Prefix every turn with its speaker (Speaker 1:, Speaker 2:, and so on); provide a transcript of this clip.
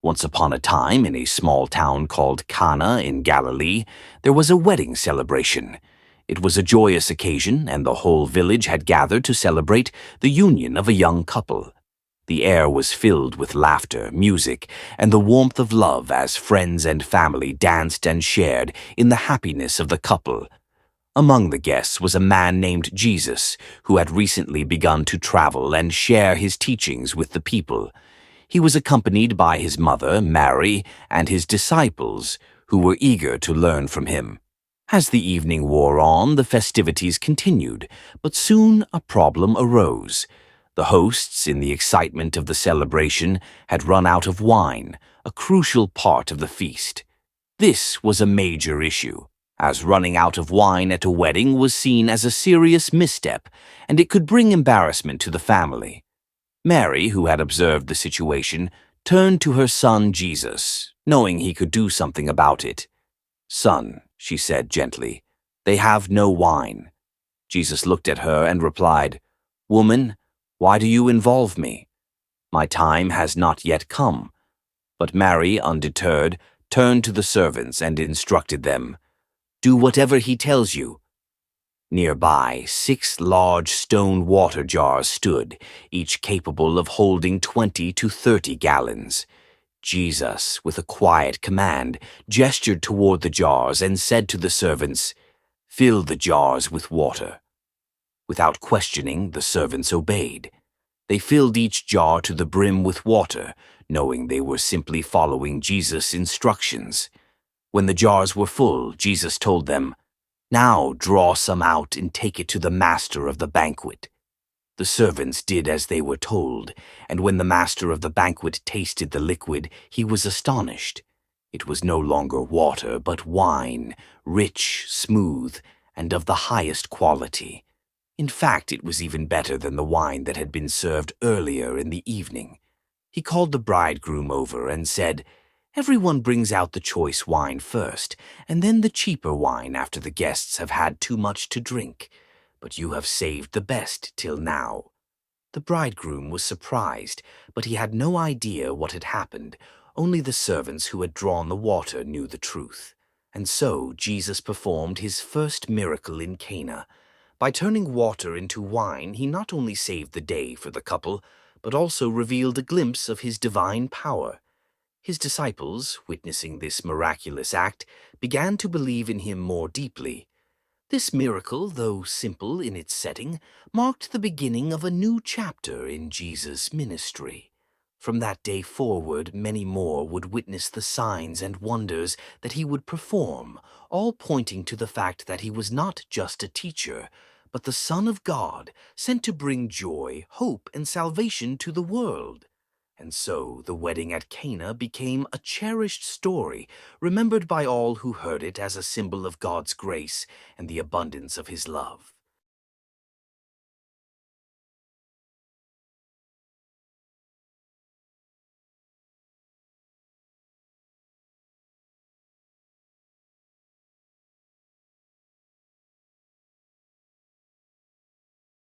Speaker 1: Once upon a time, in a small town called Cana in Galilee, there was a wedding celebration. It was a joyous occasion, and the whole village had gathered to celebrate the union of a young couple. The air was filled with laughter, music, and the warmth of love as friends and family danced and shared in the happiness of the couple. Among the guests was a man named Jesus, who had recently begun to travel and share his teachings with the people. He was accompanied by his mother, Mary, and his disciples, who were eager to learn from him. As the evening wore on, the festivities continued, but soon a problem arose. The hosts, in the excitement of the celebration, had run out of wine, a crucial part of the feast. This was a major issue, as running out of wine at a wedding was seen as a serious misstep, and it could bring embarrassment to the family. Mary, who had observed the situation, turned to her son Jesus, knowing he could do something about it. "Son," she said gently, "they have no wine." Jesus looked at her and replied, "Woman, why do you involve me? My time has not yet come." But Mary, undeterred, turned to the servants and instructed them, "Do whatever he tells you." Nearby, 6 large stone water jars stood, each capable of holding 20 to 30 gallons. Jesus, with a quiet command, gestured toward the jars and said to the servants, "Fill the jars with water." Without questioning, the servants obeyed. They filled each jar to the brim with water, knowing they were simply following Jesus' instructions. When the jars were full, Jesus told them, "Now draw some out and take it to the master of the banquet." The servants did as they were told, and when the master of the banquet tasted the liquid, he was astonished. It was no longer water, but wine, rich, smooth, and of the highest quality. In fact, it was even better than the wine that had been served earlier in the evening. He called the bridegroom over and said, "Everyone brings out the choice wine first, and then the cheaper wine after the guests have had too much to drink. But you have saved the best till now." The bridegroom was surprised, but he had no idea what had happened. Only the servants who had drawn the water knew the truth. And so Jesus performed his first miracle in Cana. By turning water into wine, he not only saved the day for the couple, but also revealed a glimpse of his divine power. His disciples, witnessing this miraculous act, began to believe in him more deeply. This miracle, though simple in its setting, marked the beginning of a new chapter in Jesus' ministry. From that day forward, many more would witness the signs and wonders that he would perform, all pointing to the fact that he was not just a teacher, but the Son of God, sent to bring joy, hope, and salvation to the world. And so the wedding at Cana became a cherished story, remembered by all who heard it as a symbol of God's grace and the abundance of his love.